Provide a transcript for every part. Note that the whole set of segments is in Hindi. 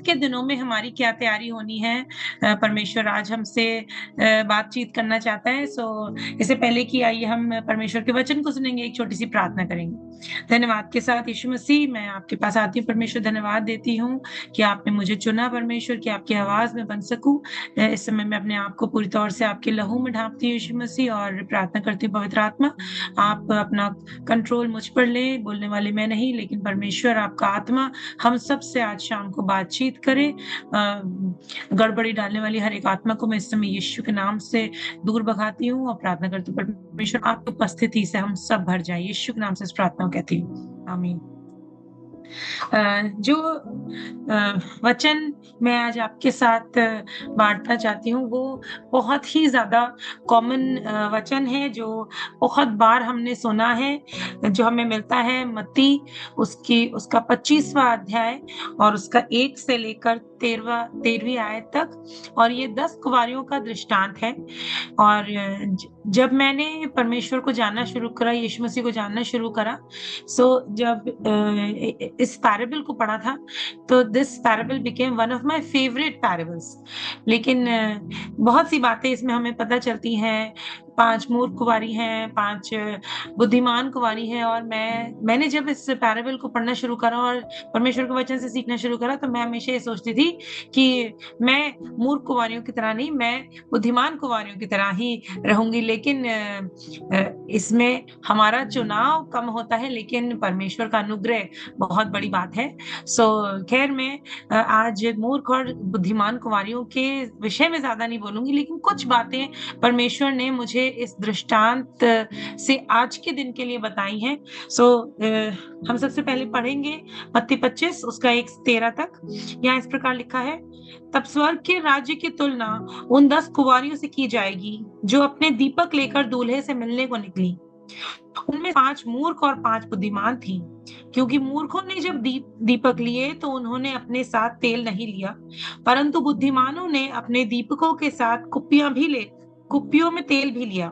के दिनों में हमारी क्या तैयारी होनी है। परमेश्वर आज हमसे बातचीत करना चाहता है। इससे पहले कि आइए हम परमेश्वर के वचन को सुनेंगे, एक छोटी-सी प्रार्थना करेंगे। धन्यवाद के साथ यीशु मसीह, मैं आपके पास आती हूँ परमेश्वर, धन्यवाद देती हूँ कि आपने मुझे चुना परमेश्वर, कि आपकी आवाज़ में बन सकूँ। इस समय मैं अपने आप को पूरी तौर से आपके लहू में ढाँपती हूँ यीशु मसीह, और प्रार्थना करती हूँ पवित्र आत्मा, आप अपना कंट्रोल मुझ पर लें। बोलने वाली मैं नहीं, लेकिन परमेश्वर आपका आत्मा हम सब से आज शाम को बातचीत करे। गड़बड़ी डालने वाली हर एक आत्मा को मैं इस समय यीशु के नाम से दूर भगाती हूँ और प्रार्थना करती हूँ परमेश्वर आपकी उपस्थिति से हम सब भर जाए। यीशु के नाम से इस प्रार्थना को कहती हूँ, आमीन। जो वचन मैं आज आपके साथ बाँटना चाहती हूँ, वो बहुत ही ज़्यादा कॉमन वचन है, जो बहुत बार हमने सुना है, जो हमें मिलता है मत्ती उसका 25वां अध्याय और उसका 1 से लेकर 13वीं आयत तक, और ये 10 कुँवारियों का दृष्टांत है। और जब मैंने परमेश्वर को जानना शुरू करा, यीशु मसीह को जानना शुरू करा, जब इस पैराबल को पढ़ा था, तो this parable became one of my favourite parables. लेकिन बहुत सी बातें इसमें हमें पता चलती हैं। 5 मूर्ख कुँवारी हैं, 5 बुद्धिमान कुँवारी हैं, और मैंने जब इस पैराबल को पढ़ना शुरू करा और परमेश्वर के वचन से सीखना शुरू करा, तो मैं हमेशा ये सोचती थी कि मैं मूर्ख कुँवारियों की तरह नहीं, मैं बुद्धिमान कुँवारियों की तरह ही रहूँगी। लेकिन इसमें हमारा चुनाव कम होता है, लेकिन परमेश्वर का अनुग्रह बहुत बड़ी बात है। खैर मैं आज मूर्ख और बुद्धिमान कुँवारियों के विषय में ज़्यादा नहीं बोलूँगी, लेकिन कुछ बातें परमेश्वर ने मुझे इस दृष्टांत से आज के दिन के लिए बताई हैं। हम सबसे पहले पढ़ेंगे मत्ती 25 उसका 1 से 13 तक। यहाँ इस प्रकार लिखा है, तब स्वर्ग के राज्य की तुलना उन 10 कुँवारियों से की जाएगी, जो अपने दीपक लेकर दूल्हे से मिलने को निकली। उनमें 5 मूर्ख और 5 बुद्धिमान थीं। क्योंकि मूर्खों ने जब दीपक लिए, तो उन्होंने अपने साथ तेल नहीं लिया, परंतु बुद्धिमानों ने अपने दीपकों के साथ कुप्पियों में तेल भी लिया।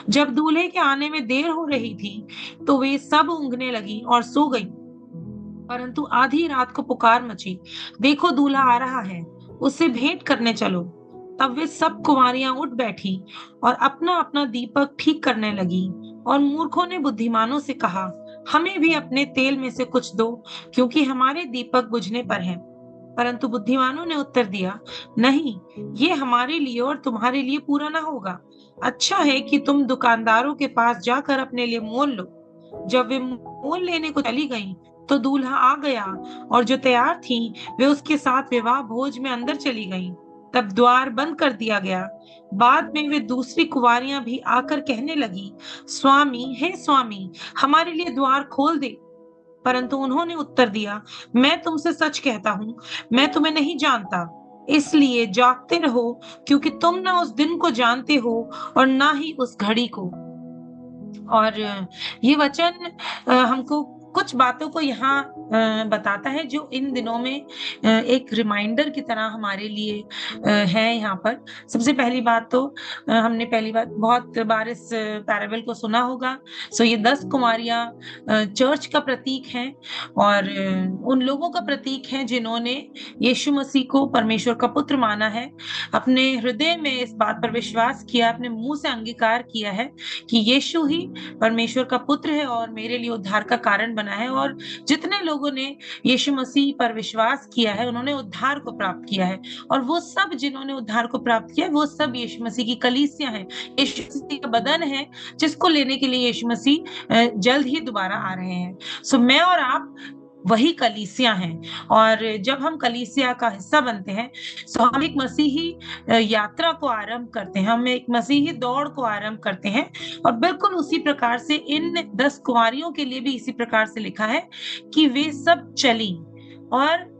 जब दूल्हे के आने में देर हो रही थी, तो वे सब ऊँघने लगी और सो गईं। परंतु आधी रात को पुकार मची, देखो दूल्हा आ रहा है, उससे भेंट करने चलो। तब वे सब कुँवारियाँ उठ बैठी और अपना-अपना दीपक ठीक करने लगी। और मूर्खों ने बुद्धिमानों से कहा, हमें भी अपने तेल में से कुछ दो, क्योंकि हमारे दीपक बुझने पर हैं। परंतु बुद्धिमानों ने उत्तर दिया, नहीं, ये हमारे लिए और तुम्हारे लिए पूरा ना होगा। अच्छा है कि तुम दुकानदारों के पास जाकर अपने लिए मोल लो। जब वे मोल लेने को चली गईं, तो दूल्हा आ गया, और जो तैयार थीं, वे उसके साथ विवाह भोज में अंदर चली गईं। तब द्वार बंद कर दिया गया। बाद में वे दूसरी कुँवारियाँ भी आकर कहने लगी, स्वामी, हे स्वामी, हमारे लिए द्वार खोल दे। परंतु उन्होंने उत्तर दिया, मैं तुमसे सच कहता हूँ, मैं तुम्हें नहीं जानता। इसलिए जागते रहो, क्योंकि तुम ना उस दिन को जानते हो और ना ही उस घड़ी को। और ये वचन हमको कुछ बातों को यहाँ बताता है, जो इन दिनों में एक रिमाइंडर की तरह हमारे लिए है यहाँ पर। सबसे पहली बात तो हमने पहली बार बहुत बार इस पैराबल को सुना होगा। ये 10 कुँवारियाँ चर्च का प्रतीक हैं, और उन लोगों का प्रतीक हैं जिन्होंने यीशु मसीह को परमेश्वर का पुत्र माना है, अपने हृदय में इस बात पर विश्वास किया, अपने मुँह से अंगीकार किया है कि यीशु ही परमेश्वर का पुत्र है और मेरे लिए उद्धार का कारण बना है। और जितने लोगों ने यीशु मसीह पर विश्वास किया है, उन्होंने उद्धार को प्राप्त किया है। और वो सब जिन्होंने उद्धार को प्राप्त किया है, वो सब यीशु मसीह की कलीसिया हैं, यीशु मसीह का बदन है, जिसको लेने के लिए यीशु मसीह जल्द ही दोबारा आ रहे हैं। मैं और आप वही कलीसिया हैं, और जब हम कलीसिया का हिस्सा बनते हैं, हम एक मसीही यात्रा को आरंभ करते हैं, हम एक मसीही दौड़ को आरंभ करते हैं। और बिल्कुल उसी प्रकार से इन 10 कुँवारियों के लिए भी इसी प्रकार से लिखा है कि वे सब चली। और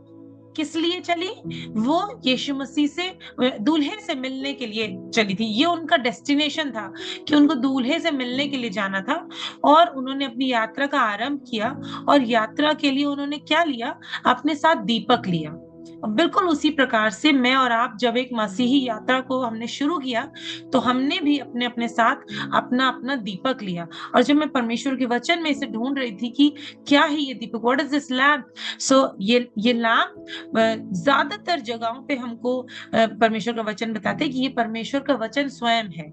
किस लिए चली? वो यीशु मसीह से दूल्हे से मिलने के लिए चली थी। ये उनका डेस्टिनेशन था कि उनको दूल्हे से मिलने के लिए जाना था, और उन्होंने अपनी यात्रा का आरंभ किया। और यात्रा के लिए उन्होंने क्या लिया? अपने साथ दीपक लिया। बिल्कुल उसी प्रकार से मैं और आप जब एक मसीही यात्रा को हमने शुरू किया, तो हमने भी अपने-अपने साथ अपना-अपना दीपक लिया। और जब मैं परमेश्वर के वचन में इसे ढूँढ रही थी कि क्या है ये दीपक? What is this lamp? So ये लैंप ज़्यादातर जगहों पे हमको परमेश्वर का वचन बताते हैं कि ये परमेश्वर का वचन स्वयं है।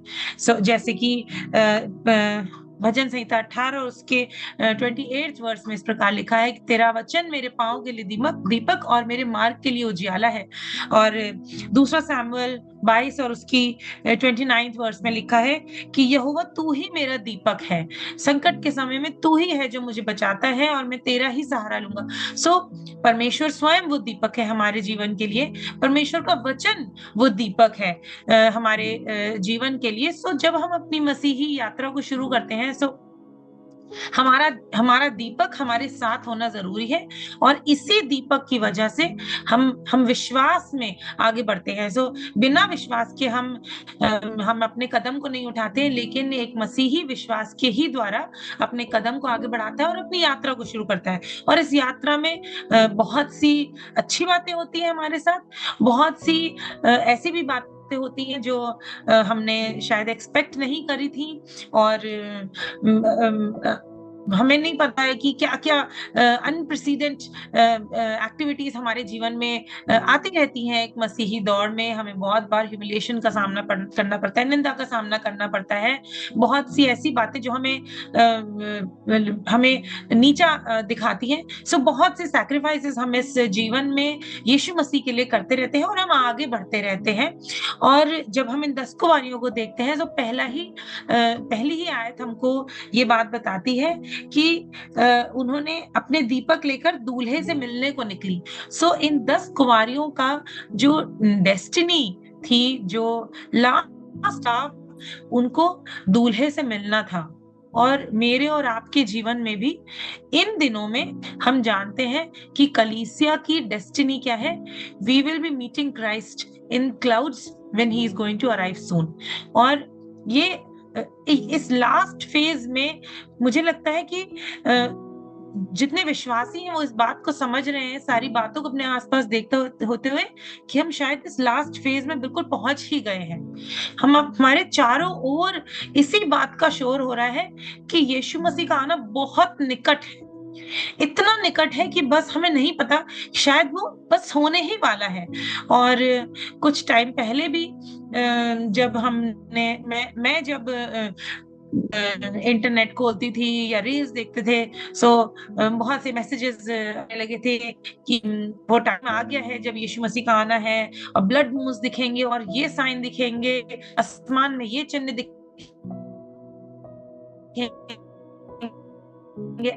जैसे कि ब भजन संहिता 18 और उसके 28th वर्स में इस प्रकार लिखा है कि तेरा वचन मेरे पाँव के लिए दीपक और मेरे मार्ग के लिए उजियाला है। और दूसरा सैमुअल 22 और उसकी 29th वर्स में लिखा है कि यहोवा तू ही मेरा दीपक है। संकट के समय में तू ही है जो मुझे बचाता है और मैं तेरा ही सहारा लूँगा। परमेश्वर स्वयं वो दीपक है हमारे जीवन के लिए। परमेश्वर का वचन वो दीपक है हमारे जीवन के लिए। जब हम अपनी मसीही यात्रा को शुरू करते हैं, हमारा हमारा दीपक हमारे साथ होना ज़रूरी है और इसी दीपक की वजह से हम विश्वास में आगे बढ़ते हैं। बिना विश्वास के हम अपने कदम को नहीं उठाते हैं, लेकिन एक मसीही विश्वास के ही द्वारा अपने कदम को आगे बढ़ाता है और अपनी यात्रा को शुरू करता है। और इस यात्रा में बहुत सी अच्छी बातें होती हैं हमारे साथ, बहुत सी ऐसी भी बातें होती हैं जो हमने शायद एक्सपेक्ट नहीं करी थी और हमें नहीं पता है कि क्या-क्या अनप्रेसिडेंट एक्टिविटीज़ हमारे जीवन में आती रहती हैं। एक मसीही दौर में हमें बहुत बार ह्यूमिलिएशन का सामना करना पड़ता है, निंदा का सामना करना पड़ता है। बहुत सी ऐसी बातें जो हमें नीचा दिखाती हैं। बहुत से सैक्रिफाइसेस हम इस जीवन में यीशु मसीह के लिए करते रहते हैं और हम आगे बढ़ते रहते हैं। और जब हम इन 10 कुँवारियों को देखते हैं, तो पहली ही आयत हमको ये बात बताती है कि उन्होंने अपने दीपक लेकर दूल्हे से मिलने को निकली। इन 10 कुँवारियों का जो डेस्टिनी थी, जो लास्ट था, उनको दूल्हे से मिलना था। और मेरे और आपके जीवन में भी इन दिनों में हम जानते हैं कि कलीसिया की डेस्टिनी क्या है? We will be meeting Christ in clouds when he is going to arrive soon. और ये इस लास्ट फेज़ में मुझे लगता है कि जितने विश्वासी हैं वो इस बात को समझ रहे हैं, सारी बातों को अपने आस-पास देखते होते हुए कि हम शायद इस लास्ट फेज़ में बिल्कुल पहुँच ही गए हैं। हमारे चारों ओर इसी बात का शोर हो रहा है कि यीशु मसीह का आना बहुत निकट है। इतना निकट है कि बस हमें नहीं पता, शायद वो बस होने ही वाला है। और कुछ टाइम पहले भी जब हमने मैं जब इंटरनेट खोलती थी या रील्स देखते थे, बहुत से मैसेजेस आने लगे थे कि वो टाइम आ गया है जब यीशु मसीह का आना है और ब्लड मून्स दिखेंगे और ये साइन दिखेंगे, आसमान में ये चिन्ह दिखेंगे,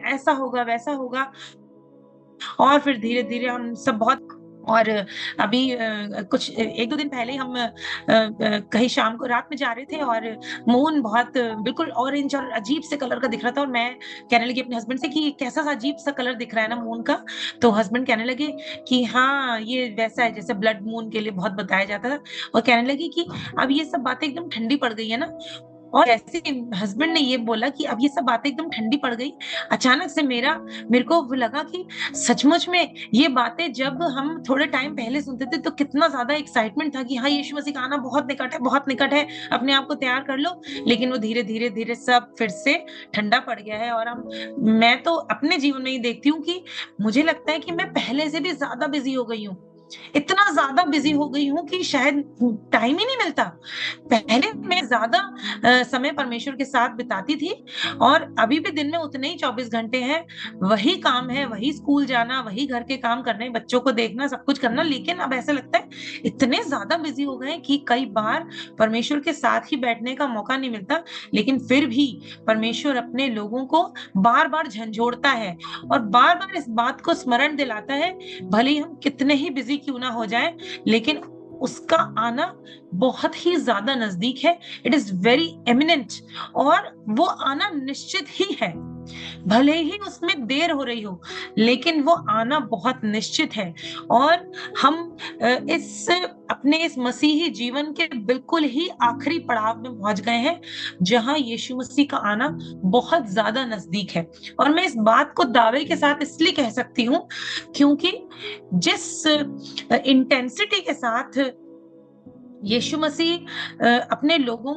ऐसा होगा, वैसा होगा। और फिर धीरे-धीरे हम सब बहुत और अभी कुछ 1-2 दिन पहले ही हम कहीं शाम को रात में जा रहे थे और मून बहुत बिल्कुल ऑरेंज और अजीब से कलर का दिख रहा था और मैं कहने लगी अपने हस्बैंड से कि ये कैसा-सा अजीब-सा कलर दिख रहा है ना मून का। तो हस्बैंड कहने लगे कि हाँ, ये वैसा है जैसे ब्लड मून के लिए बहुत बताया जाता था और कहने लगे कि अब ये सब बातें एकदम ठंडी पड़ गई है ना। और जैसे हस्बैंड ने ये बोला कि अब ये सब बातें एकदम ठंडी पड़ गई, अचानक से मेरे को वो लगा कि सचमुच में ये बातें जब हम थोड़े टाइम पहले सुनते थे तो कितना ज़्यादा एक्साइटमेंट था कि हाँ, यीशु मसीह का आना बहुत निकट है, अपने आप को तैयार कर लो। लेकिन वो धीरे-धीरे सब फिर से ठंडा पड़ गया है और मैं तो अपने जीवन में ही देखती हूँ कि मुझे लगता है कि मैं पहले से भी ज़्यादा बिज़ी हो गई हूँ। इतना ज़्यादा बिज़ी हो गई हूँ कि शायद टाइम ही नहीं मिलता। पहले मैं ज़्यादा समय परमेश्वर के साथ बिताती थी और अभी भी दिन में उतने ही 24 घंटे हैं, वही काम है, वही स्कूल जाना, वही घर के काम करने, बच्चों को देखना, सब कुछ करना। लेकिन अब ऐसा लगता है इतने ज़्यादा बिज़ी हो गए हैं कि कई बार परमेश्वर के साथ ही बैठने का मौका नहीं मिलता। लेकिन फिर भी परमेश्वर अपने लोगों को बार-बार झंझोड़ता है और बार-बार इस बात को स्मरण दिलाता है, भले ही हम कितने ही बिज़ी क्यों ना हो जाएँ, लेकिन उसका आना बहुत ही ज़्यादा नज़दीक है। इट इज़ वेरी इमिनेंट और वो आना निश्चित ही है। भले ही उसमें देर हो रही हो, लेकिन वो आना बहुत निश्चित है। और हम इस अपने इस मसीही जीवन के बिल्कुल ही आखिरी पड़ाव में पहुँच गए हैं, जहाँ यीशु मसीह का आना बहुत ज़्यादा नज़दीक है। और मैं इस बात को दावे के साथ इसलिए कह सकती हूँ, क्योंकि जिस इंटेंसिटी के साथ यीशु मसीह अपने लोगों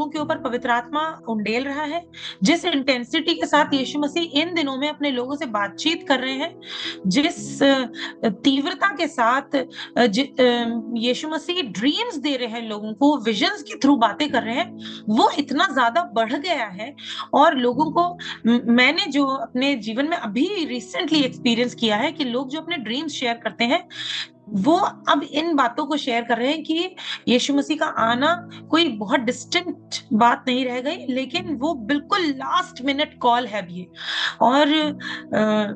के ऊपर पवित्र आत्मा उंडेल रहा है, जिस इंटेंसिटी के साथ यीशु मसीह इन दिनों में अपने लोगों से बातचीत कर रहे हैं, जिस तीव्रता के साथ यीशु मसीह ड्रीम्स दे रहे हैं लोगों को, विजन्स के थ्रू बातें कर रहे हैं, वो इतना ज़्यादा बढ़ गया है। और लोगों को मैंने जो अपने जीवन में अभी रिसेंटली एक्सपीरियंस किया है कि लोग जो अपने ड्रीम्स शेयर करते हैं, वो अब इन बातों को शेयर कर रहे हैं कि यीशु मसीह का आना कोई बहुत डिस्टेंट बात नहीं रह गई, लेकिन वो बिल्कुल लास्ट मिनट कॉल है अब ये। और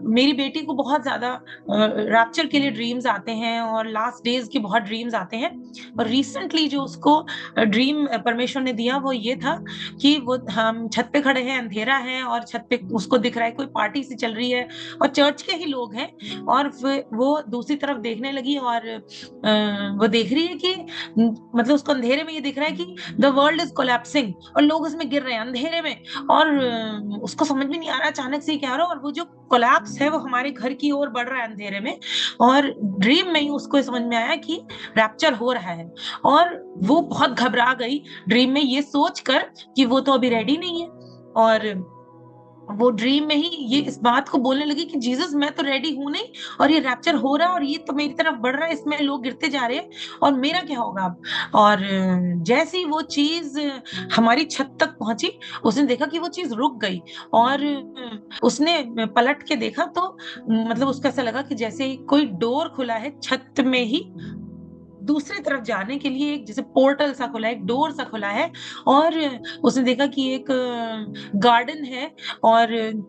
मेरी बेटी को बहुत ज़्यादा रैप्चर के लिए ड्रीम्स आते हैं और लास्ट डेज़ के बहुत ड्रीम्स आते हैं। और रिसेंटली जो उसको ड्रीम परमेश्वर ने दिया वो ये था कि वो हम छत पे खड़े हैं, अंधेरा है और छत पे उसको दिख रहा है कोई पार्टी सी चल रही है और चर्च के ही लोग हैं। और वो दूसरी तरफ देखने लगी और वो देख रही है कि मतलब उसको अंधेरे में ये दिख रहा है कि द वर्ल्ड इज कोलैप्सिंग और लोग उसमें गिर रहे हैं अंधेरे में। और उसको समझ में नहीं आ रहा अचानक से क्या हो रहा है, और वो जो कोलैप्स है वो हमारे घर की ओर बढ़ रहा है अंधेरे में। और ड्रीम में ही उसको समझ में आया कि रैप्चर हो रहा है, और वो बहुत घबरा गई ड्रीम में ये सोचकर कि वो तो अभी रेडी नहीं है। और वो ड्रीम में ही ये इस बात को बोलने लगी कि जीसस मैं तो रेडी हूँ नहीं, और ये रैप्चर हो रहा है और ये तो मेरी तरफ बढ़ रहा है, इसमें लोग गिरते जा रहे हैं और मेरा क्या होगा अब। और जैसे ही वो चीज हमारी छत तक पहुंची, उसने देखा कि वो चीज रुक गई। और उसने पलट के देखा तो मतलब उसको ऐसा लगा कि जैसे कोई डोर खुला है छत में ही, दूसरी तरफ जाने के लिए एक जैसे पोर्टल सा खुला है, एक डोर सा खुला है। और उसने देखा कि एक गार्डन है और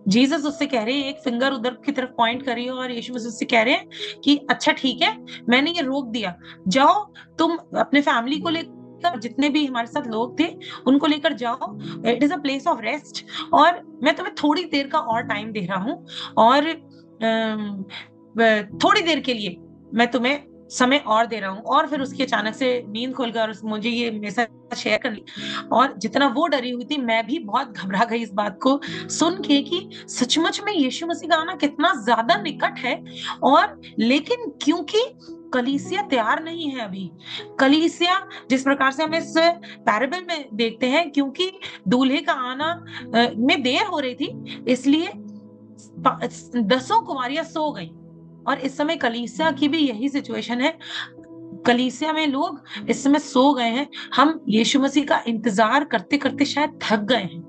जीसस उससे कह रहे हैं, एक फिंगर उधर की तरफ पॉइंट कर रही है और यीशु मसीह उससे कह रहे हैं कि अच्छा ठीक है, मैंने ये रोक दिया, जाओ तुम अपने फैमिली को लेकर, जितने भी हमारे साथ लोग थे उनको लेकर जाओ, it is a place of rest, और मैं तुम्हें थोड़ी देर का और टाइम दे रहा हूँ। और थोड़ी देर के लिए मैं तुम्हें समय और दे रहा हूँ। और फिर उसकी अचानक से नींद खुल गई और मुझे ये मेरे साथ शेयर कर ली। और जितना वो डरी हुई थी, मैं भी बहुत घबरा गई इस बात को सुन के कि सचमुच में यीशु मसीह का आना कितना ज्यादा निकट है। और लेकिन क्योंकि कलीसिया तैयार नहीं है अभी, कलीसिया जिस प्रकार से हम इस पैराबल में देखते हैं, क्योंकि दूल्हे का आना में देर हो रही थी, इसलिए 10 कुमारियां सो गई। और इस समय कलीसिया की भी यही सिचुएशन है, कलीसिया में लोग इस समय सो गए हैं। हम यीशु मसीह का इंतजार करते करते शायद थक गए हैं,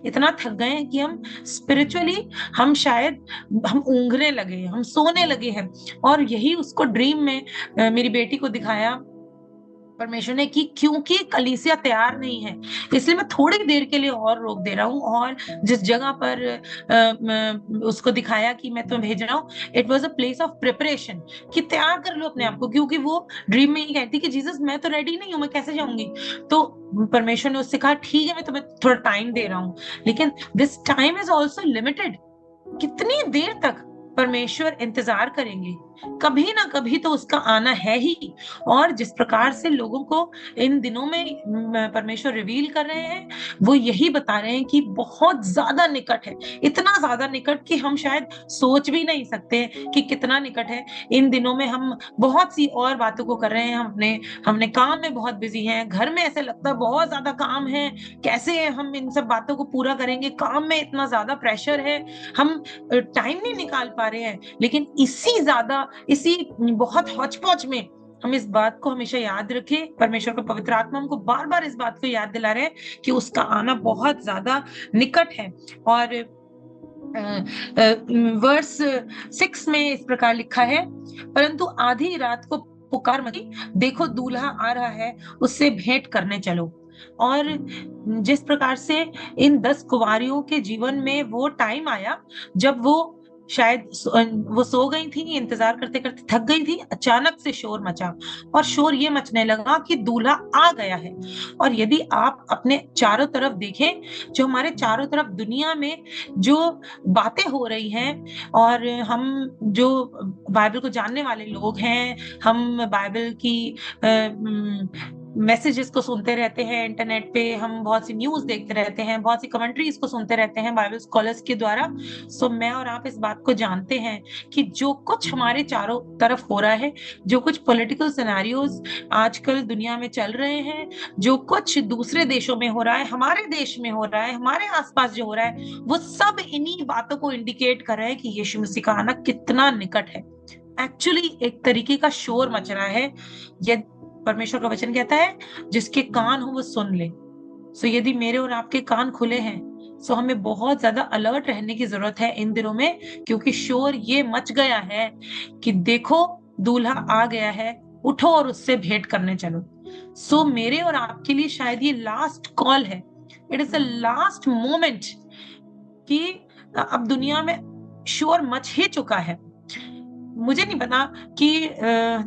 इतना थक गए हैं कि हम स्पिरिचुअली हम शायद हम ऊँघने लगे हैं, हम सोने लगे हैं। और यही उसको ड्रीम में मेरी बेटी को दिखाया परमेश्वर ने कि क्योंकि कलीसिया तैयार नहीं है, इसलिए मैं थोड़ी देर के लिए और रोक दे रहा हूँ। और जिस जगह पर उसको दिखाया कि मैं तुम्हें भेज रहा हूँ, it was a place of preparation, कि तैयार कर लो अपने आप को, क्योंकि वो ड्रीम में ये कहती कि जीसस मैं तो रेडी नहीं हूँ, मैं कैसे जाऊंगी। तो परमेश्वर ने उससे कहा ठीक है, मैं तुम्हें थोड़ा टाइम दे रहा हूँ, लेकिन this time is also limited. कितनी देर तक परमेश्वर इंतजार करेंगे, कभी ना कभी तो उसका आना है ही। और जिस प्रकार से लोगों को इन दिनों में परमेश्वर रिवील कर रहे हैं, वो यही बता रहे हैं कि बहुत ज्यादा निकट है, इतना ज्यादा निकट कि हम शायद सोच भी नहीं सकते कि कितना निकट है। इन दिनों में हम बहुत सी और बातों को कर रहे हैं, हमने काम में बहुत बिजी हैं, घर में ऐसे लगता है बहुत ज्यादा काम है, कैसे हम इन सब बातों को पूरा करेंगे, काम में इतना ज्यादा प्रेशर है, हम टाइम नहीं निकाल पा रहे हैं। लेकिन इसी बहुत हौच-पौच में हम इस बात को हमेशा याद रखें, परमेश्वर का पवित्र आत्मा हमको बार-बार इस बात को याद दिला रहे हैं कि उसका आना बहुत ज़्यादा निकट है। और वर्स 6 में इस प्रकार लिखा है, परंतु आधी रात को पुकार मची, देखो दूल्हा आ रहा है, उससे भेंट करने चलो। और जिस प्रकार से इन 10 कुँवारियों के जीवन में वो टाइम आया जब वो शायद वो सो गई थी, इंतज़ार करते-करते थक गई थी, अचानक से शोर मचा और शोर ये मचने लगा कि दूल्हा आ गया है। और यदि आप अपने चारों तरफ देखें, जो हमारे चारों तरफ दुनिया में जो बातें हो रही हैं और हम जो बाइबल को जानने वाले लोग हैं, हम बाइबल की मैसेजेस को सुनते रहते हैं इंटरनेट पे, हम बहुत सी न्यूज़ देखते रहते हैं, बहुत सी कमेंट्रीज़ को सुनते रहते हैं बाइबल स्कॉलर्स के द्वारा। सो मैं और आप इस बात को जानते हैं कि जो कुछ हमारे चारों तरफ हो रहा है, जो कुछ पॉलिटिकल सिनेरियोज़ आजकल दुनिया में चल रहे हैं, जो कुछ दूसरे देशों में हो रहा है, हमारे देश में हो रहा है, हमारे आस-पास जो हो रहा है, वो सब इन्हीं बातों को इंडिकेट कर रहा है कि यीशु मसीह का आना कितना निकट है। एक्चुअली एक तरीके का शोर मच रहा है। यद परमेश्वर का वचन कहता है, जिसके कान हो वो सुन ले। सो यदि मेरे और आपके कान खुले हैं, सो हमें बहुत ज़्यादा अलर्ट रहने की ज़रूरत है इन दिनों में, क्योंकि शोर ये मच गया है कि देखो दूल्हा आ गया है, उठो और उससे भेंट करने चलो। सो मेरे और आपके लिए शायद ये लास्ट कॉल है। It is the last moment कि अब दुनिया में शोर मच ही चुका है। मुझे नहीं पता कि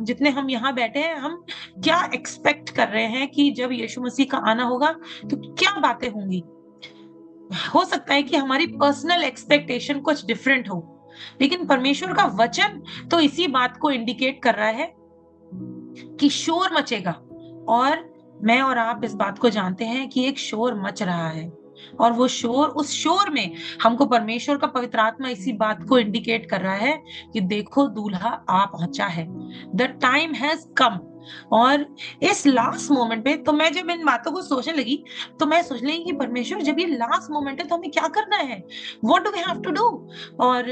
जितने हम यहाँ बैठे हैं, हम क्या एक्सपेक्ट कर रहे हैं कि जब यीशु मसीह का आना होगा, तो क्या बातें होंगी? हो सकता है कि हमारी पर्सनल एक्सपेक्टेशन कुछ डिफरेंट हो, लेकिन परमेश्वर का वचन तो इसी बात को इंडिकेट कर रहा है कि शोर मचेगा और मैं और आप इस बात को जानते हैं कि एक शोर मच रहा है और वो शोर उस शोर में हमको परमेश्वर का पवित्र आत्मा इसी बात को इंडिकेट कर रहा है कि देखो दूल्हा आ पहुंचा है। The time has come. और इस लास्ट मोमेंट पे तो मैं जब इन बातों को सोचने लगी तो मैं सोच लगी कि परमेश्वर जब ये लास्ट मोमेंट है तो हमें क्या करना है, what do we have to do. और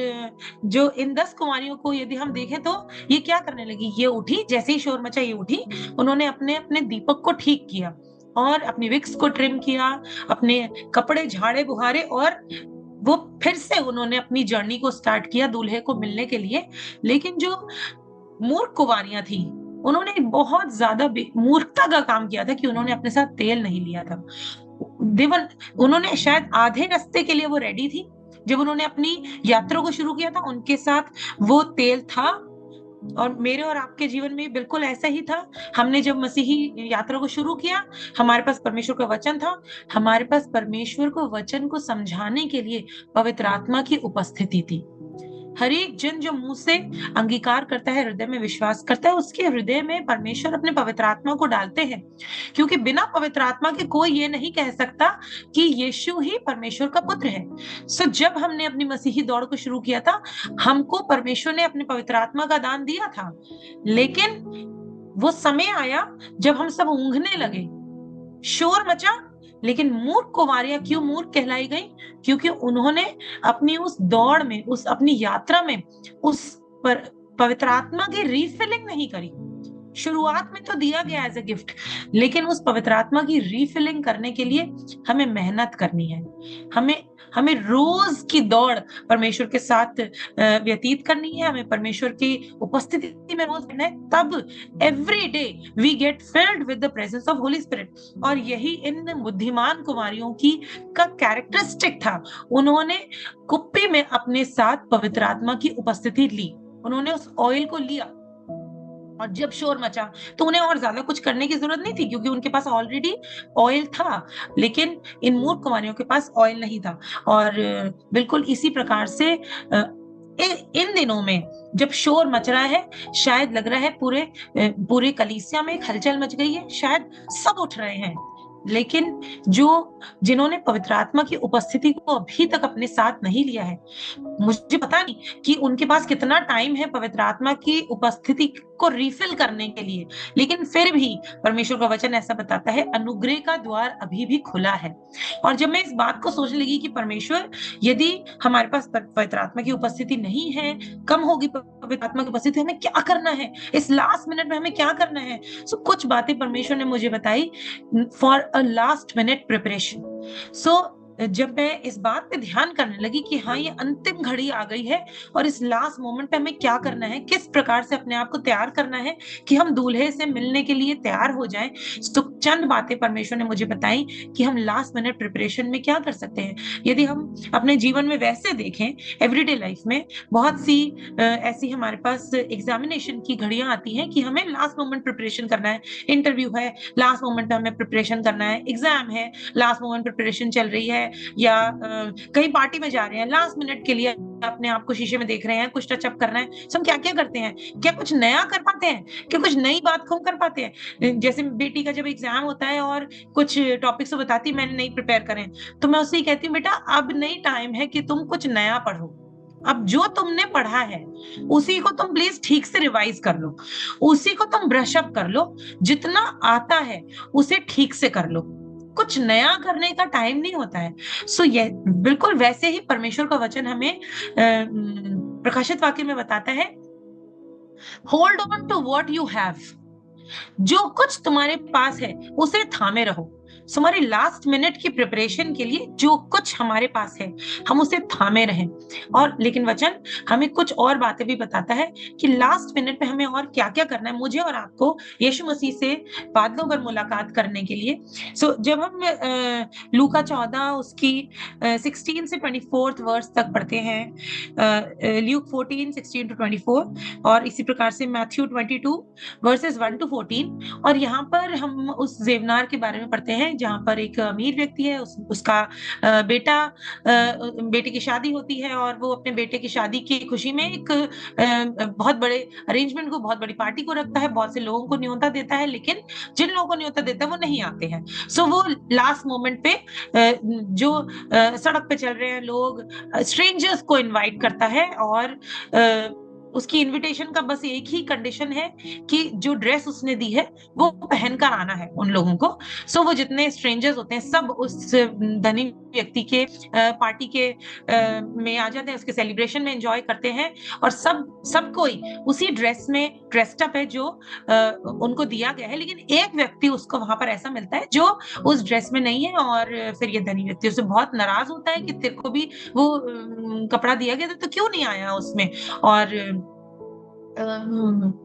जो इन 10 कुमारियों को यदि हम देखें तो ये क्या करने लगी, ये उठी जैसे ही शोर मचा, ये उठी, उन्होंने अपने अपने दीपक को ठीक किया और अपनी विक्स को ट्रिम किया, अपने कपड़े झाड़े बुहारे और वो फिर से उन्होंने अपनी जर्नी को स्टार्ट किया दूल्हे को मिलने के लिए। लेकिन जो मूर्ख कुँवारियाँ थीं, उन्होंने बहुत ज़्यादा मूर्खता का काम किया था कि उन्होंने अपने साथ तेल नहीं लिया था। देवन उन्होंने शायद आधे रास्ते के लिए वो रेडी थी। जब उन्होंने अपनी यात्रा को शुरू किया था, उनके साथ वो तेल था और मेरे और आपके जीवन में बिल्कुल ऐसा ही था। हमने जब मसीही यात्रा को शुरू किया, हमारे पास परमेश्वर का वचन था, हमारे पास परमेश्वर को वचन को समझाने के लिए पवित्र आत्मा की उपस्थिति थी। हर एक जन जो मुँह से अंगीकार करता है, हृदय में विश्वास करता है, उसके हृदय में परमेश्वर अपने पवित्र आत्मा को डालते हैं। क्योंकि बिना पवित्र आत्मा के कोई ये नहीं कह सकता कि यीशु ही परमेश्वर का पुत्र है। सो जब हमने अपनी मसीही दौड़ को शुरू किया था, हमको परमेश्वर ने अपने पवित्र आत्मा का दान दिया था। लेकिन वो समय आया जब हम सब ऊँघने लगे, शोर मचा, लेकिन मूर्ख कुँवारियाँ क्यों मूर्ख कहलाई गईं? क्योंकि उन्होंने अपनी उस दौड़ में, उस अपनी यात्रा में, उस पर पवित्र आत्मा की रिफिलिंग नहीं करी। शुरुआत में तो दिया गया एज़ अ गिफ्ट, लेकिन उस पवित्र आत्मा की रिफिलिंग करने के लिए हमें मेहनत करनी है। हमें हमें रोज़ की दौड़ परमेश्वर के साथ व्यतीत करनी है, हमें परमेश्वर की उपस्थिति में रोज़ रहना है, तब every day we get filled with the presence of holy spirit. और यही इन बुद्धिमान कुमारियों की का कैरेक्टरिस्टिक था। उन्होंने कुप्पी में अपने साथ पवित्र आत्मा की उपस्थिति ली। उन्होंने उस ऑयल को लिया और जब शोर मचा तो उन्हें और ज़्यादा कुछ करने की ज़रूरत नहीं थी, क्योंकि उनके पास ऑलरेडी ऑयल था। लेकिन इन मूर्ख कुमारियों के पास ऑयल नहीं था। और बिल्कुल इसी प्रकार से इन दिनों में जब शोर मच रहा है, शायद लग रहा है पूरे कलीसिया में एक हलचल मच गई है, शायद सब उठ रहे हैं। लेकिन जिन्होंने पवित्र आत्मा की उपस्थिति को अभी तक अपने साथ नहीं लिया है, मुझे पता नहीं कि उनके पास कितना टाइम है पवित्र आत्मा की उपस्थिति को रिफिल करने के लिए, लेकिन फिर भी परमेश्वर का वचन ऐसा बताता है, अनुग्रह का द्वार अभी भी खुला है। और जब मैं इस बात को सोचने लगी कि परमेश्वर, यदि हमारे पास पवित्र आत्मा की उपस्थिति नहीं है, कम होगी पवित्र आत्मा की उपस्थिति, हमें क्या करना है, इस लास्ट मिनट में हमें क्या करना है। सो कुछ बातें परमेश्वर ने मुझे बताई for a last minute preparation. So जब मैं इस बात पे ध्यान करने लगी कि हाँ, ये अंतिम घड़ी आ गई है और इस लास्ट मोमेंट पे हमें क्या करना है, किस प्रकार से अपने आप को तैयार करना है कि हम दूल्हे से मिलने के लिए तैयार हो जाएँ। तो चंद बातें परमेश्वर ने मुझे बताई कि हम लास्ट मिनट प्रिपरेशन में क्या कर सकते हैं। यदि हम अपने जीवन में वैसे देखें, एवरीडे लाइफ में बहुत सी ऐसी हमारे पास एग्ज़ामिनेशन की घड़ियाँ आती हैं कि हमें लास्ट मोमेंट प्रिपरेशन करना है। इंटरव्यू है, लास्ट मोमेंट पे हमें प्रिपरेशन करना है, एग्ज़ाम है, लास्ट मोमेंट प्रिपरेशन चल रही है, या कहीं पार्टी में जा रहे हैं, लास्ट मिनट के लिए अपने आप को शीशे में देख रहे हैं, कुछ टचअप करना है। सो हम क्या-क्या करते हैं? क्या कुछ नया कर पाते हैं? क्या कुछ नई बात को हम कर पाते हैं? जैसे बेटी का जब एग्ज़ाम होता है और कुछ टॉपिक्स वो बताती है मैंने नहीं प्रिपेयर करे हैं, तो मैं उससे ये कहती हूँ बेटा अब नहीं टाइम है कि तुम कुछ नया पढ़ो। अब जो तुमने पढ़ा है, उसी को तुम प्लीज़ ठीक से रिवाइज़ कर लो। उसी को तुम ब्रश अप कर लो। जितना आता है, उसे ठीक से कर लो। कुछ नया करने का टाइम नहीं होता है। सो ये बिल्कुल वैसे ही परमेश्वर का वचन हमें प्रकाशित वाक्य में बताता है, hold on to what you have. जो कुछ तुम्हारे पास है, उसे थामे रहो। सो हमारी लास्ट मिनट की प्रिपरेशन के लिए जो कुछ हमारे पास है, हम उसे थामे रहें। और लेकिन वचन हमें कुछ और बातें भी बताता है कि लास्ट मिनट पे हमें और क्या-क्या करना है, मुझे और आपको यीशु मसीह से बादलों पर मुलाकात करने के लिए। सो जब हम लूका 14 उसकी 16 से 24th वर्स तक पढ़ते हैं, ल्यूक 14, 16 टू 24, और इसी प्रकार से मैथ्यू 22 वर्सेस 1 टू 14। और यहाँ पर हम उस ज़ेवनार के बारे में पढ़ते हैं जहाँ पर एक अमीर व्यक्ति है, उसका बेटे की शादी होती है और वो अपने बेटे की शादी की खुशी में एक बहुत बड़े अरेंजमेंट को, बहुत बड़ी पार्टी को रखता है, बहुत से लोगों को न्योता देता है, लेकिन जिन लोगों को न्योता देता है वो नहीं आते हैं। सो वो लास्ट मोमेंट पे जो सड़क पे चल रहे हैं लोग, स्ट्रेंजर्स को इनवाइट करता है, और उसकी इन्विटेशन का बस एक ही कंडीशन है कि जो ड्रेस उसने दी है वो पहनकर आना है उन लोगों को। सो वो जितने स्ट्रेंजर्स होते हैं सब उस धनी व्यक्ति के पार्टी के में आ जाते हैं, उसके सेलिब्रेशन में एंजॉय करते हैं, और सब कोई उसी ड्रेस में ड्रेस्ड अप है जो उनको दिया गया है। लेकिन एक व्यक्ति उसको वहां पर ऐसा मिलता है जो उस ड्रेस में नहीं है, और फिर ये धनी व्यक्ति उससे बहुत नाराज होता है कि तेरे को भी वो कपड़ा दिया गया था तो क्यों नहीं आया उसमें। और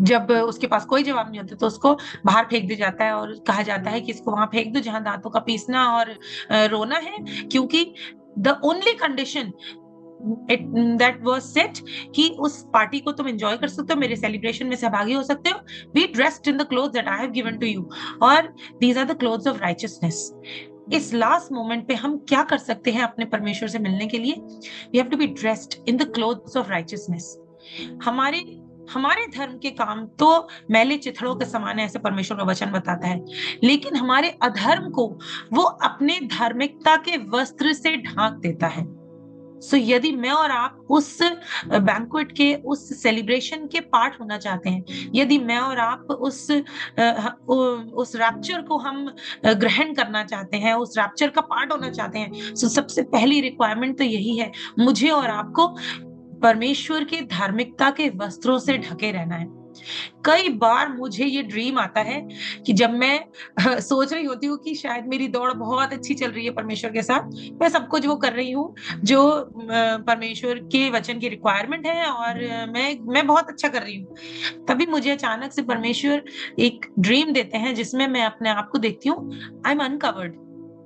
जब उसके पास कोई जवाब नहीं होता तो उसको बाहर फेंक दिया जाता है और कहा जाता है कि इसको वहां फेंक दो जहां दांतों का पीसना और रोना है, क्योंकि the only condition that was set कि उस पार्टी को तुम एंजॉय कर सकते हो, मेरे सेलिब्रेशन में सहभागी हो सकते हो, be dressed in the clothes that I have given to you, और these are the clothes of righteousness. इस लास्ट मोमेंट पे हम क्या कर सकते हैं अपने परमेश्वर से मिलने के लिए? We have to be dressed in the clothes of righteousness. हमारे हमारे धर्म के काम तो मैले चिथड़ों के समान है, ऐसे परमेश्वर का वचन बताता है, लेकिन हमारे अधर्म को वो अपने धार्मिकता के वस्त्र से ढांक देता है। सो यदि मैं और आप उस बैंक्वेट के, उस सेलिब्रेशन के पार्ट होना चाहते हैं, यदि मैं और आप उस रैप्चर को हम ग्रहण करना चाहते हैं, उस रैप्चर का पार्ट होना चाहते हैं, सो सबसे पहली रिक्वायरमेंट तो यही है, मुझे और आपको परमेश्वर की धार्मिकता के वस्त्रों से ढके रहना है। कई बार मुझे ये ड्रीम आता है कि जब मैं सोच रही होती हूँ कि शायद मेरी दौड़ बहुत अच्छी चल रही है परमेश्वर के साथ, मैं सब कुछ वो कर रही हूँ जो परमेश्वर के वचन की रिक्वायरमेंट है, और मैं बहुत अच्छा कर रही हूँ। तभी मुझे अचानक से परमेश्वर एक ड्रीम देते हैं जिसमें मैं अपने आप को देखती हूँ, I am uncovered,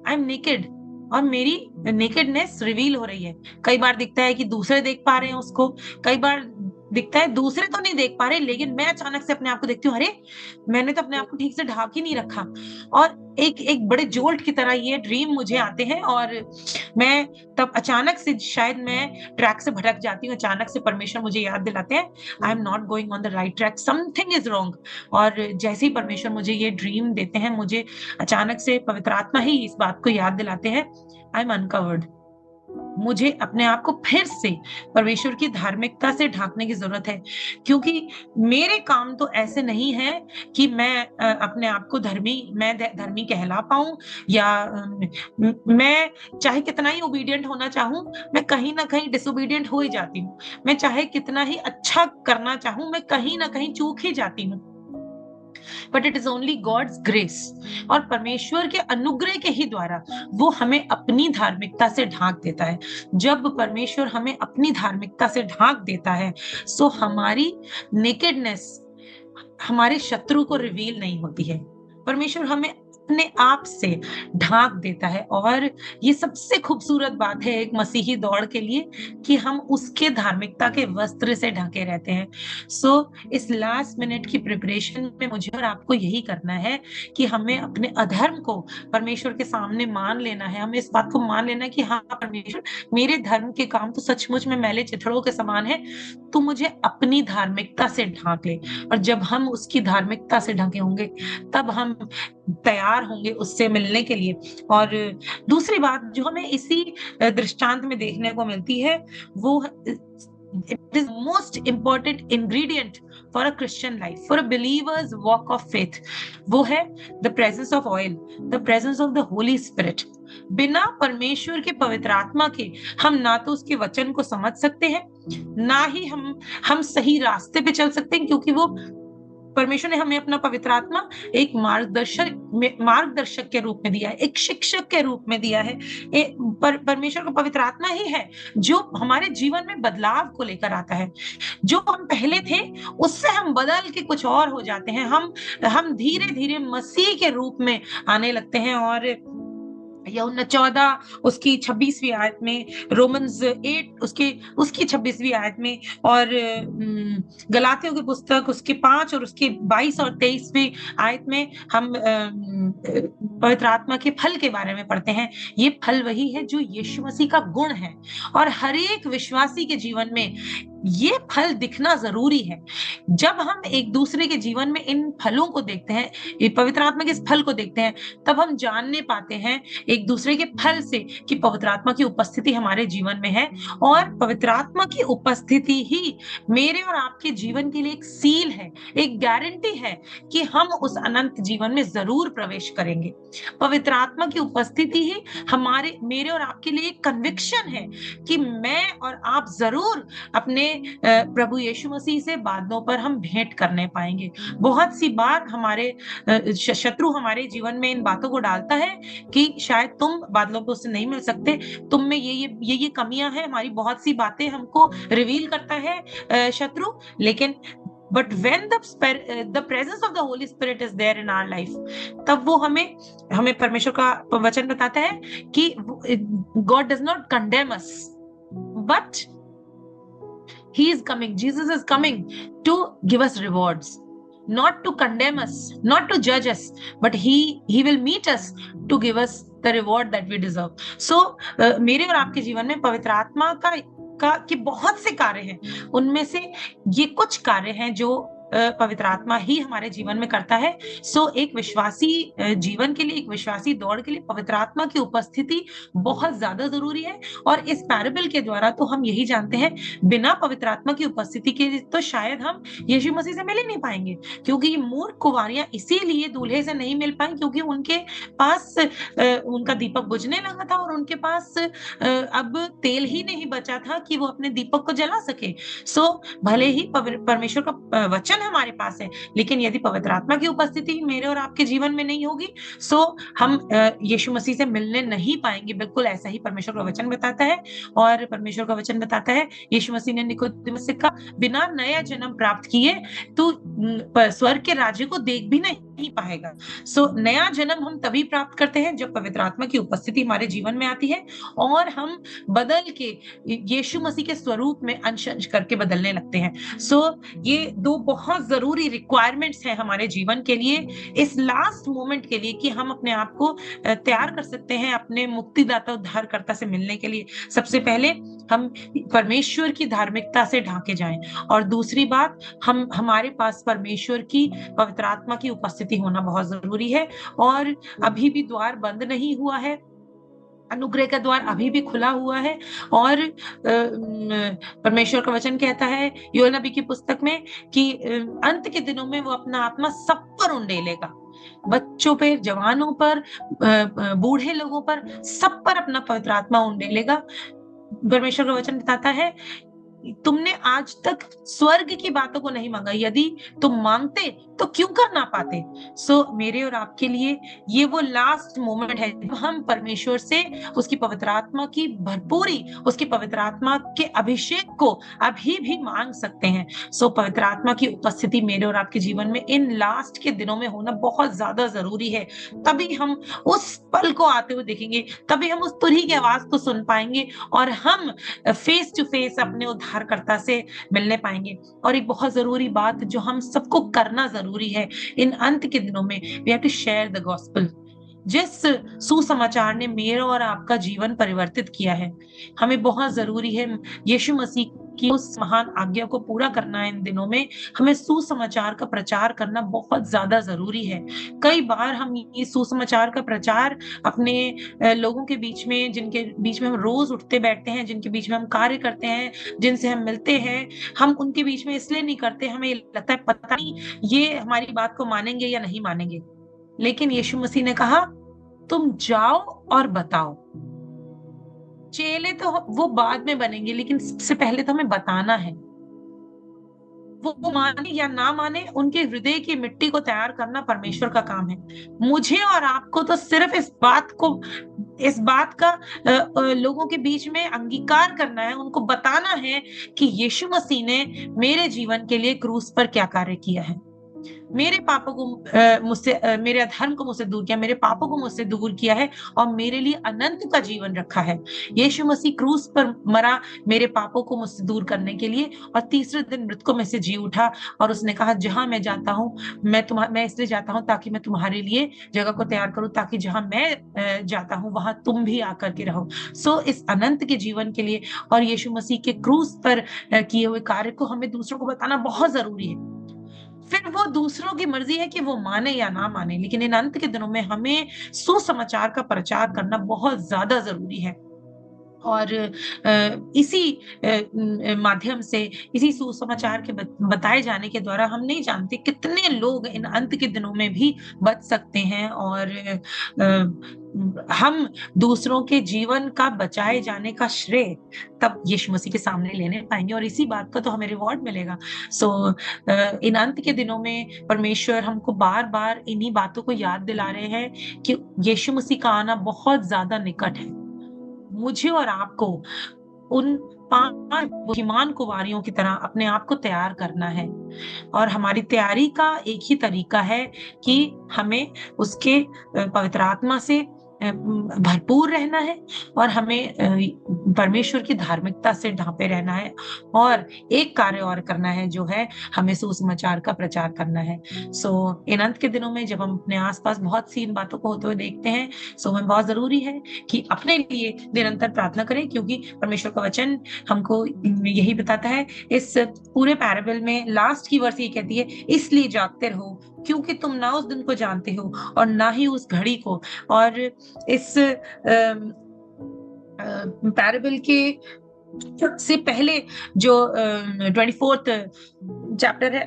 I am naked, और मेरी नेकेडनेस रिवील हो रही है। कई बार दिखता है कि दूसरे देख पा रहे हैं उसको, कई बार दिखता है दूसरे तो नहीं देख पा रहे, लेकिन मैं अचानक से अपने आप को देखती हूँ, अरे! मैंने तो अपने आप को ठीक से ढाक ही नहीं रखा। और एक एक बड़े जोल्ट की तरह ये ड्रीम मुझे आते हैं, और मैं तब अचानक से शायद मैं ट्रैक से भटक जाती हूँ, अचानक से परमेश्वर मुझे याद दिलाते हैं, I am not going on the right track, something is wrong. और जैसे ही परमेश्वर मुझे ये ड्रीम देते हैं, मुझे अचानक से पवित्र आत्मा ही इस बात को याद दिलाते हैं, आई एम अनकवर्ड। मुझे अपने आप को फिर से परमेश्वर की धार्मिकता से ढाँकने की ज़रूरत है, क्योंकि मेरे काम तो ऐसे नहीं हैं कि मैं अपने आप को धर्मी कहला पाऊँ, या मैं चाहे कितना ही ओबीडिएंट होना चाहूँ, मैं कहीं न कहीं डिसोबीडिएंट हो ही जाती हूँ। मैं चाहे कितना ही अच्छा करना चाहूँ, मैं कहीं न कहीं चूक ही जाती हूँ। But it is only God's grace. और परमेश्वर के अनुग्रह के ही द्वारा वो हमें अपनी धार्मिकता से ढांक देता है। जब परमेश्वर हमें अपनी धार्मिकता से ढांक देता है, सो हमारी नेकेडनेस हमारे शत्रु को रिवील नहीं होती है। परमेश्वर हमें अपने आप से ढांक देता है, और ये सबसे खूबसूरत बात है एक मसीही दौड़ के लिए, कि हम उसके धार्मिकता के वस्त्र से ढके रहते हैं। सो इस लास्ट मिनट की प्रिपरेशन में मुझे और आपको यही करना है कि हमें अपने अधर्म को परमेश्वर के सामने मान लेना है। हमें इस बात को मान लेना है कि हाँ परमेश्वर, मेरे धर्म के काम तो सचमुच में मैले चिथड़ों के समान है, तू मुझे अपनी धार्मिकता से ढांक ले। और जब हम उसकी धार्मिकता से ढके होंगे, तब हम तैयार होंगे उससे मिलने के लिए। और दूसरी बात जो हमें इसी दृष्टांत में देखने को मिलती है, वो it is most important ingredient for a Christian life, for a believers walk of faith. वो है the presence of oil, the presence of the holy spirit. बिना परमेश्वर के पवित्र आत्मा के हम ना तो उसके वचन को समझ सकते हैं, ना ही हम सही रास्ते पे चल सकते हैं, क्योंकि वो परमेश्वर ने हमें अपना पवित्र आत्मा एक मार्गदर्शक के रूप में दिया है, एक शिक्षक के रूप में दिया है। परमेश्वर का पवित्र आत्मा ही है जो हमारे जीवन में बदलाव को लेकर आता है। जो हम पहले थे उससे हम बदल के कुछ और हो जाते हैं। हम धीरे धीरे मसीह के रूप में आने लगते हैं। और यूहन्ना 14 उसकी 26वीं आयत में, रोमन्स 8 उसकी 26वीं आयत में, और गलातियों की पुस्तक उसके 5 और उसके 22 और 23वीं आयत में हम पवित्र आत्मा के फल के बारे में पढ़ते हैं। ये फल वही है जो यीशु मसीह का गुण है, और हर एक विश्वासी के जीवन में ये फल दिखना जरूरी है। जब हम एक दूसरे के जीवन में इन फलों को देखते हैं, ये पवित्र आत्मा के इस फल को देखते हैं, तब हम जानने पाते हैं एक दूसरे के फल से कि पवित्र आत्मा की उपस्थिति हमारे जीवन में है। और पवित्र आत्मा की उपस्थिति ही मेरे और आपके जीवन के लिए एक सील है, एक गारंटी है कि हम उस अनंत जीवन में जरूर प्रवेश करेंगे। पवित्र आत्मा की उपस्थिति ही मेरे और आपके लिए एक कन्विक्शन है कि मैं और आप जरूर अपने प्रभु यीशु मसीह से बादलों पर हम भेंट करने पाएंगे। बहुत सी बार हमारे शत्रु हमारे जीवन में इन बातों को डालता है कि शायद तुम बादलों पे उससे नहीं मिल सकते, तुम में ये कमियां हैं। हमारी बहुत सी बातें हमको रिवील करता है शत्रु। लेकिन but when the presence of the holy spirit is there in our life, तब वो हमें परमेश्वर का वचन बताता है कि God does not condemn us, but he is coming, Jesus is coming to give us rewards, not to condemn us, not to judge us, but he will meet us to give us the reward that we deserve. So मेरे और आपके जीवन में पवित्र आत्मा के बहुत से कार्य हैं। उनमें से ये कुछ कार्य हैं जो पवित्र आत्मा ही हमारे जीवन में करता है। सो एक विश्वासी जीवन के लिए, एक विश्वासी दौड़ के लिए पवित्र आत्मा की उपस्थिति बहुत ज्यादा जरूरी है। और इस पैराबल के द्वारा तो हम यही जानते हैं, बिना पवित्र आत्मा की उपस्थिति के तो शायद हम यीशु मसीह से मिल ही नहीं पाएंगे। क्योंकि ये मूर्ख कुंवारियां इसीलिए दूल्हे से नहीं मिल पाई, क्योंकि उनके पास उनका दीपक बुझने लगा था, और उनके पास अब तेल ही नहीं बचा था कि वो अपने दीपक को जला सके। सो भले ही परमेश्वर का वचन हमारे पास है, लेकिन यदि पवित्र आत्मा की उपस्थिति मेरे और आपके जीवन में नहीं होगी, सो हम यीशु मसीह से मिलने नहीं पाएंगे। बिल्कुल ऐसा ही परमेश्वर का वचन बताता है। और परमेश्वर का वचन बताता है, यीशु मसीह ने निकोदेमुस से कहा, बिना नया जन्म प्राप्त किए तू स्वर्ग के राज्य को देख भी नहीं पाएगा। सो नया जन्म हम तभी प्राप्त करते हैं जब पवित्र आत्मा की उपस्थिति हमारे जीवन में आती है, और हम बदल के यीशु मसीह के स्वरूप में अंश अंश करके बदलने लगते हैं। सो ये दो बहुत जरूरी रिक्वायरमेंट्स हैं हमारे जीवन के लिए, इस लास्ट मोमेंट के लिए, कि हम अपने आप को तैयार कर सकते हैं अपने मुक्तिदाता उद्धारकर्ता से मिलने के लिए। सबसे पहले हम परमेश्वर की धार्मिकता से ढांके जाएं, और दूसरी बात, हमारे पास परमेश्वर की पवित्र आत्मा की उपस्थिति होना बहुत जरूरी है। और अभी भी द्वार बंद नहीं हुआ है, अनुग्रह का द्वार अभी भी खुला हुआ है। और परमेश्वर का वचन कहता है योएल नबी की पुस्तक में कि अंत के दिनों में वो अपना आत्मा सब पर उंडेलेगा, बच्चों पे, जवानों पर, बूढ़े लोगों पर, सब पर अपना पवित्र आत्मा उंडेलेगा। परमेश्वर का वचन बताता है तुमने आज तक स्वर्ग की बातों को नहीं मांगा, यदि तुम मांगते तो क्यों कर ना पाते। मेरे और आपके लिए ये वो लास्ट मोमेंट है जब हम परमेश्वर से उसकी पवित्र आत्मा की भरपूरी, उसकी पवित्र आत्मा के अभिषेक को अभी भी मांग सकते हैं। पवित्र आत्मा की उपस्थिति मेरे और आपके जीवन में इन लास्ट के दिनों में होना बहुत ज्यादा जरूरी है। तभी हम उस पल को आते हुए देखेंगे, तभी हम उस तुरही की आवाज को सुन पाएंगे और हम फेस टू फेस अपने उद्धारकर्ता से मिलने पाएंगे। और एक बहुत जरूरी बात जो हम सबको करना जरूरी है इन अंत के दिनों में, we have to share the gospel. जिस सुसमाचार ने मेरा और आपका जीवन परिवर्तित किया है, हमें बहुत जरूरी है यीशु मसीह की उस महान आज्ञा को पूरा करना है। इन दिनों में हमें सुसमाचार का प्रचार करना बहुत ज्यादा जरूरी है। कई बार हम ये सुसमाचार का प्रचार अपने लोगों के बीच में, जिनके बीच में हम रोज उठते बैठते हैं, जिनके बीच में हम कार्य करते हैं, जिनसे हम मिलते हैं, हम उनके बीच में इसलिए नहीं करते, हमें लगता है पता नहीं ये हमारी बात को मानेंगे या नहीं मानेंगे। लेकिन यीशु मसीह ने कहा तुम जाओ और बताओ। चेले तो वो बाद में बनेंगे, लेकिन सबसे पहले तो हमें बताना है। वो माने या ना माने, उनके हृदय की मिट्टी को तैयार करना परमेश्वर का काम है। मुझे और आपको तो सिर्फ इस बात का लोगों के बीच में अंगीकार करना है, उनको बताना है कि यीशु मसीह ने मेरे जीवन के लिए क्रूस पर क्या कार्य किया है। मेरे पापों को मेरे अधर्म को मुझसे दूर किया, मेरे पापों को मुझसे दूर किया है और मेरे लिए अनंत का जीवन रखा है। यीशु मसीह क्रूस पर मरा मेरे पापों को मुझसे दूर करने के लिए और तीसरे दिन मृतकों में से जी उठा। और उसने कहा जहां मैं जाता हूं, मैं इसलिए जाता हूं ताकि मैं तुम्हारे लिए जगह को तैयार करूं, ताकि जहां मैं जाता हूं वहां तुम भी आकर के रहो। इस अनंत के जीवन के लिए और यीशु मसीह के क्रूस पर किए हुए कार्य को हमें दूसरों को बताना बहुत जरूरी है। फिर वो दूसरों की मर्जी है कि वो माने या ना माने, लेकिन इन अंत के दिनों में हमें सुसमाचार का प्रचार करना बहुत ज्यादा जरूरी है। और इसी माध्यम से, इसी सुसमाचार के बताए जाने के द्वारा हम नहीं जानते कितने लोग इन अंत के दिनों में भी बच सकते हैं और हम दूसरों के जीवन का बचाए जाने का श्रेय तब यीशु मसीह के सामने लेने पाएंगे और इसी बात का तो हमें रिवॉर्ड मिलेगा। इन अंत के दिनों में परमेश्वर हमको बार बार इन्हीं बातों को याद दिला रहे हैं कि यीशु मसीह का आना बहुत ज्यादा निकट है। मुझे और आपको उन 5 बुद्धिमान कुंवारियों की तरह अपने आप को तैयार करना है और हमारी तैयारी का एक ही तरीका है कि हमें उसके पवित्र आत्मा से भरपूर रहना है और हमें परमेश्वर की धार्मिकता से ढांपे रहना है और एक कार्य और करना है, जो है हमें सुसमाचार का प्रचार करना है। इन अंत के दिनों में जब हम अपने आसपास बहुत सी इन बातों को होते हुए देखते हैं, हमें बहुत जरूरी है कि अपने लिए निरंतर प्रार्थना करें, क्योंकि परमेश्वर का वचन हमको यही बताता है। इस पूरे पैराबल में लास्ट की वर्स ये कहती है, इसलिए जागते रहो क्योंकि तुम ना उस दिन को जानते हो और ना ही उस घड़ी को। और इस पैराबल के से पहले जो 24th चैप्टर है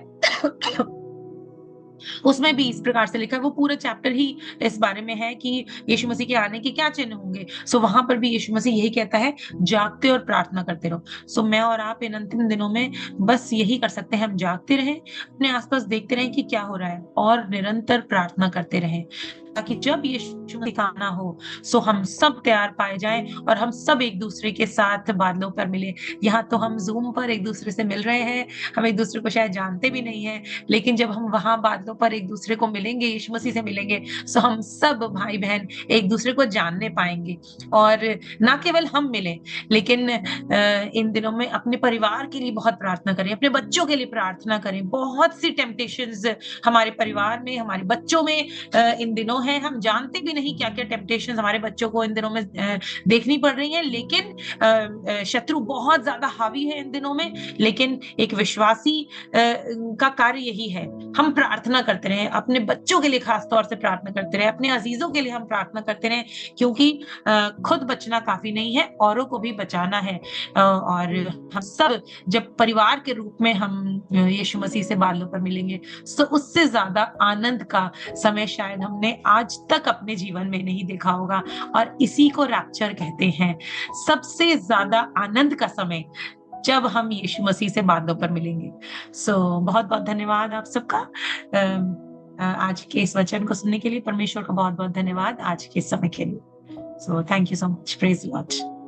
उसमें भी इस प्रकार से लिखा है। वो पूरा चैप्टर ही इस बारे में है कि यीशु मसीह के आने के क्या चिन्ह होंगे। वहां पर भी यीशु मसीह यही कहता है, जागते और प्रार्थना करते रहो। मैं और आप इन अंतिम दिनों में बस यही कर सकते हैं, हम जागते रहें, अपने आसपास देखते रहें कि क्या हो रहा है और निरंतर प्रार्थना करते रहें, ताकि जब यीशु मसीह का आना हो हम सब तैयार पाए जाएं और हम सब एक दूसरे के साथ बादलों पर मिले। यहाँ तो हम जूम पर एक दूसरे से मिल रहे हैं, हम एक दूसरे को शायद जानते भी नहीं है, लेकिन जब हम वहां बादलों पर एक दूसरे को मिलेंगे, यीशु मसीह से मिलेंगे, हम सब भाई बहन एक दूसरे को जानने पाएंगे। और ना केवल हम मिले, लेकिन इन दिनों में अपने परिवार के लिए बहुत प्रार्थना करें, अपने बच्चों के लिए प्रार्थना करें। बहुत सी टेम्पटेशंस हमारे परिवार में, हमारे बच्चों में इन दिनों है। हम जानते भी नहीं क्या क्या टेम्पटेशंस हमारे बच्चों को इन दिनों में देखनी पड़ रही है, लेकिन शत्रु बहुत ज्यादा हावी है इन दिनों में। लेकिन एक विश्वासी का कार्य यही है, हम प्रार्थना करते रहे, अपने बच्चों के लिए खास तौर से प्रार्थना करते रहे, अपने अजीजों के लिए हम प्रार्थना करते रहे, क्योंकि खुद बचना काफी नहीं है, औरों को भी बचाना है। और हम सब जब परिवार के रूप में हम यीशु मसीह से बादलों पर मिलेंगे, तो उससे ज्यादा आनंद का समय शायद हमने आज तक अपने जीवन में नहीं देखा होगा। और इसी को रैप्चर कहते हैं, सबसे ज्यादा आनंद का समय जब हम यीशु मसीह से बांधों पर मिलेंगे। बहुत-बहुत धन्यवाद आप सबका। आज के इस वचन को सुनने के लिए परमेश्वर का बहुत-बहुत धन्यवाद आज के इस समय के लिए। Thank you so much. Praise the Lord.